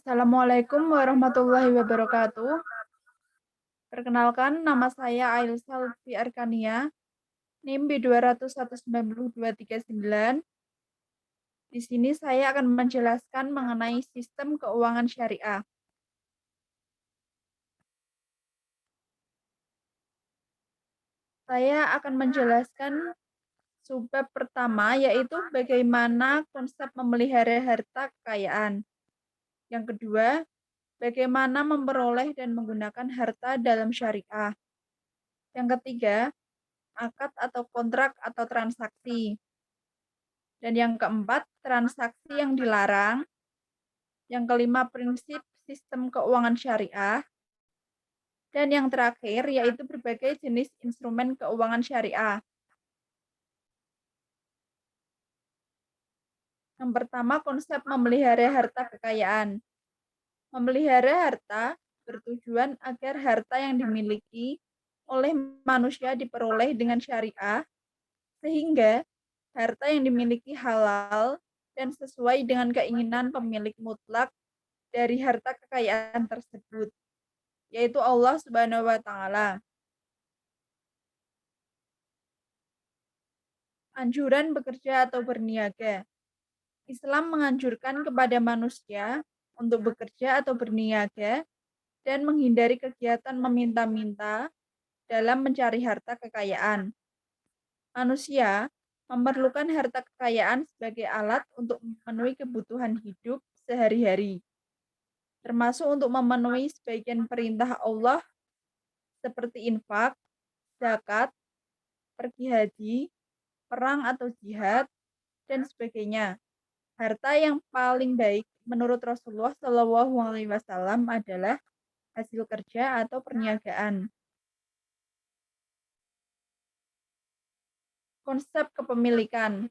Assalamualaikum warahmatullahi wabarakatuh. Perkenalkan, nama saya Ailsa Lutfi Arkania, NIM B2019239. Di sini saya akan menjelaskan mengenai sistem keuangan syariah. Saya akan menjelaskan subbab pertama, yaitu bagaimana konsep memelihara harta kekayaan. Yang kedua, bagaimana memperoleh dan menggunakan harta dalam syariah. Yang ketiga, akad atau kontrak atau transaksi. Dan yang keempat, transaksi yang dilarang. Yang kelima, prinsip sistem keuangan syariah. Dan yang terakhir, yaitu berbagai jenis instrumen keuangan syariah. Yang pertama, konsep memelihara harta kekayaan. Memelihara harta bertujuan agar harta yang dimiliki oleh manusia diperoleh dengan syariah, sehingga harta yang dimiliki halal dan sesuai dengan keinginan pemilik mutlak dari harta kekayaan tersebut, yaitu Allah Subhanahu wa Ta'ala. Anjuran bekerja atau berniaga. Islam menganjurkan kepada manusia untuk bekerja atau berniaga dan menghindari kegiatan meminta-minta dalam mencari harta kekayaan. Manusia memerlukan harta kekayaan sebagai alat untuk memenuhi kebutuhan hidup sehari-hari, termasuk untuk memenuhi sebagian perintah Allah seperti infak, zakat, pergi haji, perang atau jihad, dan sebagainya. Harta yang paling baik menurut Rasulullah Shallallahu Alaihi Wasallam adalah hasil kerja atau perniagaan. Konsep kepemilikan.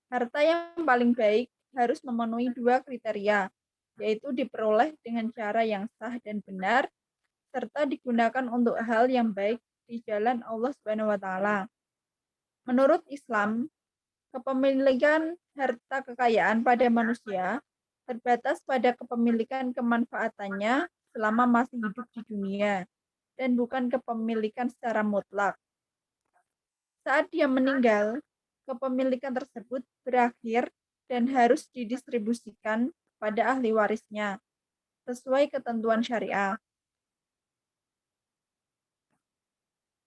Harta yang paling baik harus memenuhi dua kriteria, yaitu diperoleh dengan cara yang sah dan benar, serta digunakan untuk hal yang baik di jalan Allah Subhanahu wa Ta'ala. Menurut Islam, kepemilikan harta kekayaan pada manusia terbatas pada kepemilikan kemanfaatannya selama masih hidup di dunia, dan bukan kepemilikan secara mutlak. Saat dia meninggal, kepemilikan tersebut berakhir dan harus didistribusikan pada ahli warisnya, sesuai ketentuan syariah.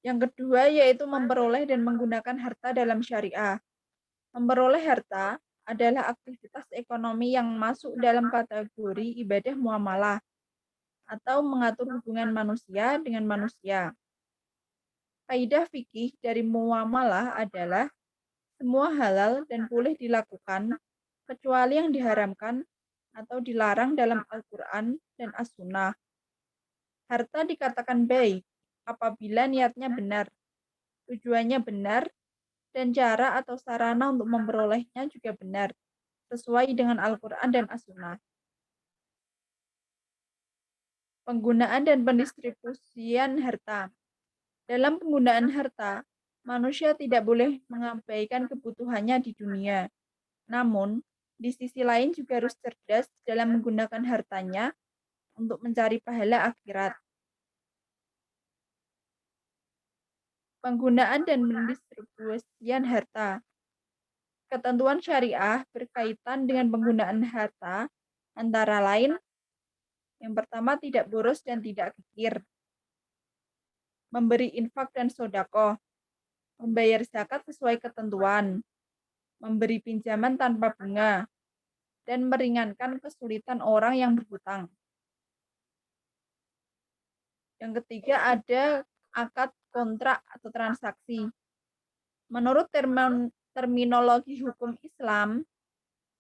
Yang kedua yaitu memperoleh dan menggunakan harta dalam syariah. Memperoleh harta adalah aktivitas ekonomi yang masuk dalam kategori ibadah muamalah atau mengatur hubungan manusia dengan manusia. Kaidah fikih dari muamalah adalah semua halal dan boleh dilakukan kecuali yang diharamkan atau dilarang dalam Al-Quran dan As-Sunnah. Harta dikatakan baik apabila niatnya benar, tujuannya benar, dan cara atau sarana untuk memperolehnya juga benar, sesuai dengan Al-Quran dan As-Sunnah. Penggunaan dan pendistribusian harta. Dalam penggunaan harta, manusia tidak boleh mengabaikan kebutuhannya di dunia. Namun, di sisi lain juga harus cerdas dalam menggunakan hartanya untuk mencari pahala akhirat. Penggunaan dan pendistribusian harta. Ketentuan syariah berkaitan dengan penggunaan harta antara lain yang pertama tidak boros dan tidak kikir, memberi infak dan sodako, membayar zakat sesuai ketentuan, memberi pinjaman tanpa bunga, dan meringankan kesulitan orang yang berhutang. Yang ketiga ada akad kontrak atau transaksi. Menurut terminologi hukum Islam,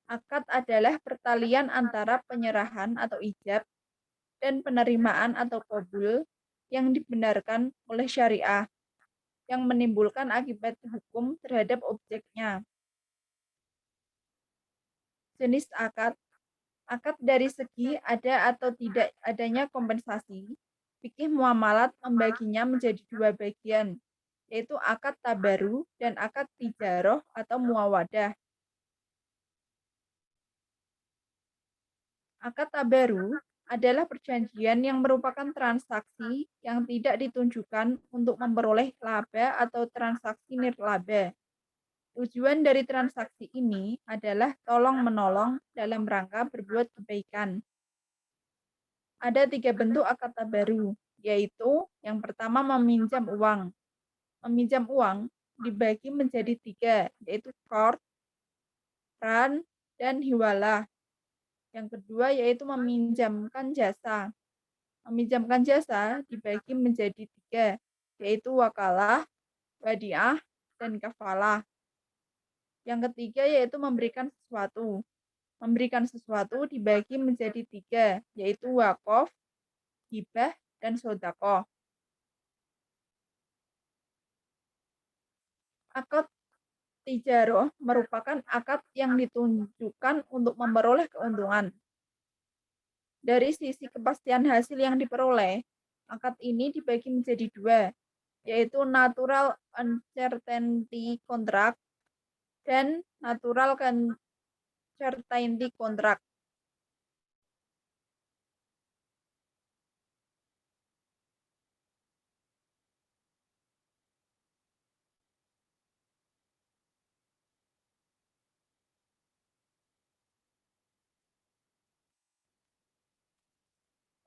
akad adalah pertalian antara penyerahan atau ijab dan penerimaan atau qabul yang dibenarkan oleh syariah, yang menimbulkan akibat hukum terhadap objeknya. Jenis akad. Akad dari segi ada atau tidak adanya kompensasi. Fikih muamalat membaginya menjadi dua bagian, yaitu akad tabaru dan akad tijaroh atau muawadah. Akad tabaru adalah perjanjian yang merupakan transaksi yang tidak ditunjukkan untuk memperoleh laba atau transaksi nirlaba. Tujuan dari transaksi ini adalah tolong-menolong dalam rangka berbuat kebaikan. Ada 3 bentuk akad tabaru, yaitu yang pertama meminjam uang. Meminjam uang dibagi menjadi 3, yaitu qard, ran, dan hiwalah. Yang kedua yaitu meminjamkan jasa. Meminjamkan jasa dibagi menjadi 3, yaitu wakalah, wadiah, dan kafalah. Yang ketiga yaitu memberikan sesuatu. Memberikan sesuatu dibagi menjadi 3, yaitu wakaf, hibah, dan sodakoh. Akad tijaroh merupakan akad yang ditunjukkan untuk memperoleh keuntungan. Dari sisi kepastian hasil yang diperoleh, akad ini dibagi menjadi 2, yaitu natural uncertainty contract dan natural certainty contract.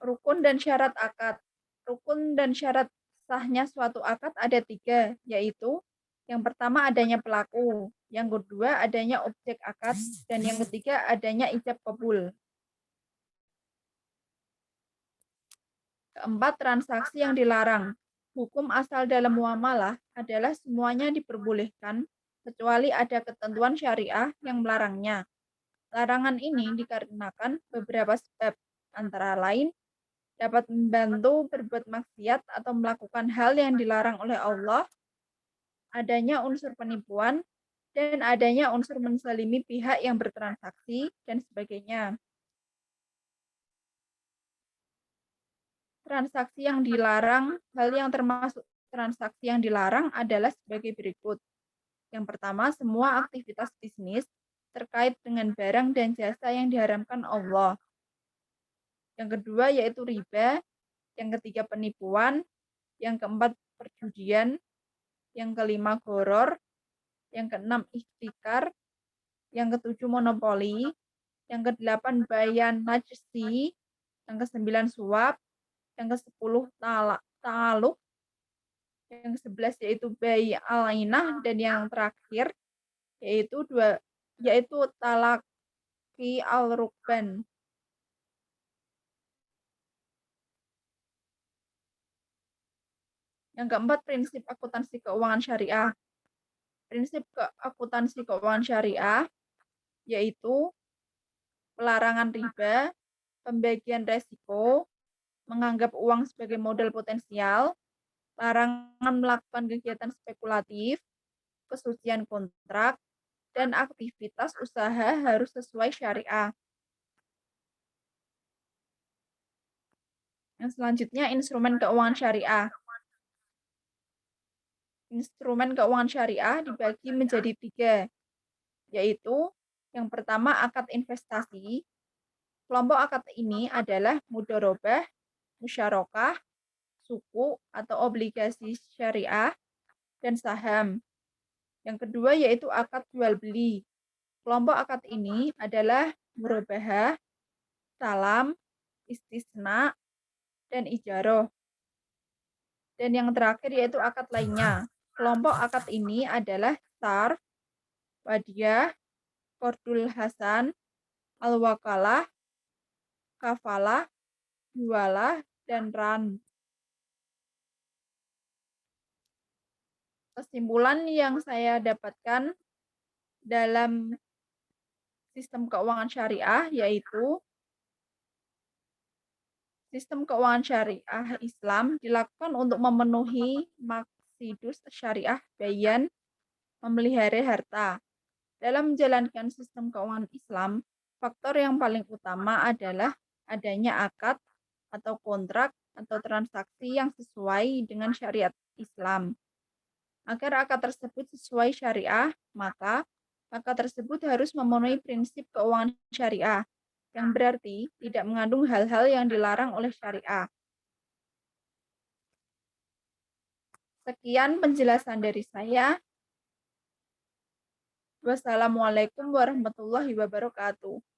Rukun dan syarat akad. Rukun dan syarat sahnya suatu akad ada 3, yaitu yang pertama adanya pelaku, yang kedua adanya objek akad, dan yang ketiga adanya ijab kabul. Keempat, transaksi yang dilarang. Hukum asal dalam muamalah adalah semuanya diperbolehkan, kecuali ada ketentuan syariah yang melarangnya. Larangan ini dikarenakan beberapa sebab, antara lain dapat membantu berbuat maksiat atau melakukan hal yang dilarang oleh Allah, adanya unsur penipuan, dan adanya unsur menzalimi pihak yang bertransaksi, dan sebagainya. Transaksi yang dilarang, hal yang termasuk transaksi yang dilarang adalah sebagai berikut. Yang pertama, semua aktivitas bisnis terkait dengan barang dan jasa yang diharamkan Allah. Yang kedua yaitu riba, yang ketiga penipuan, yang keempat perjudian, yang kelima goror, yang keenam ihtikar, yang ketujuh monopoli, yang kedelapan bayan najsi, yang kesembilan suap, yang kesepuluh ta'aluk, yang ke-11 yaitu bai alainah, dan yang terakhir yaitu talaki al-rukban. Yang keempat, prinsip akuntansi keuangan syariah. Prinsip akuntansi keuangan syariah yaitu pelarangan riba, pembagian resiko, menganggap uang sebagai modal potensial, larangan melakukan kegiatan spekulatif, kesucian kontrak, dan aktivitas usaha harus sesuai syariah. Yang selanjutnya, instrumen keuangan syariah. Instrumen keuangan syariah dibagi menjadi 3, yaitu yang pertama akad investasi. Kelompok akad ini adalah mudharabah, musyarakah, suku atau obligasi syariah, dan saham. Yang kedua yaitu akad jual beli. Kelompok akad ini adalah murabahah, salam, istisna, dan ijaroh. Dan yang terakhir yaitu akad lainnya. Kelompok akad ini adalah sarf, wadiah, qardul hasan, al-wakalah, kafalah, hiwalah, dan ran. Kesimpulan yang saya dapatkan dalam sistem keuangan syariah yaitu sistem keuangan syariah Islam dilakukan untuk memenuhi maksidus syariah bayan memelihara harta. Dalam menjalankan sistem keuangan Islam, faktor yang paling utama adalah adanya akad atau kontrak atau transaksi yang sesuai dengan syariat Islam. Agar akad tersebut sesuai syariah, maka akad tersebut harus memenuhi prinsip keuangan syariah. yang berarti tidak mengandung hal-hal yang dilarang oleh syariah. Sekian penjelasan dari saya. Wassalamualaikum warahmatullahi wabarakatuh.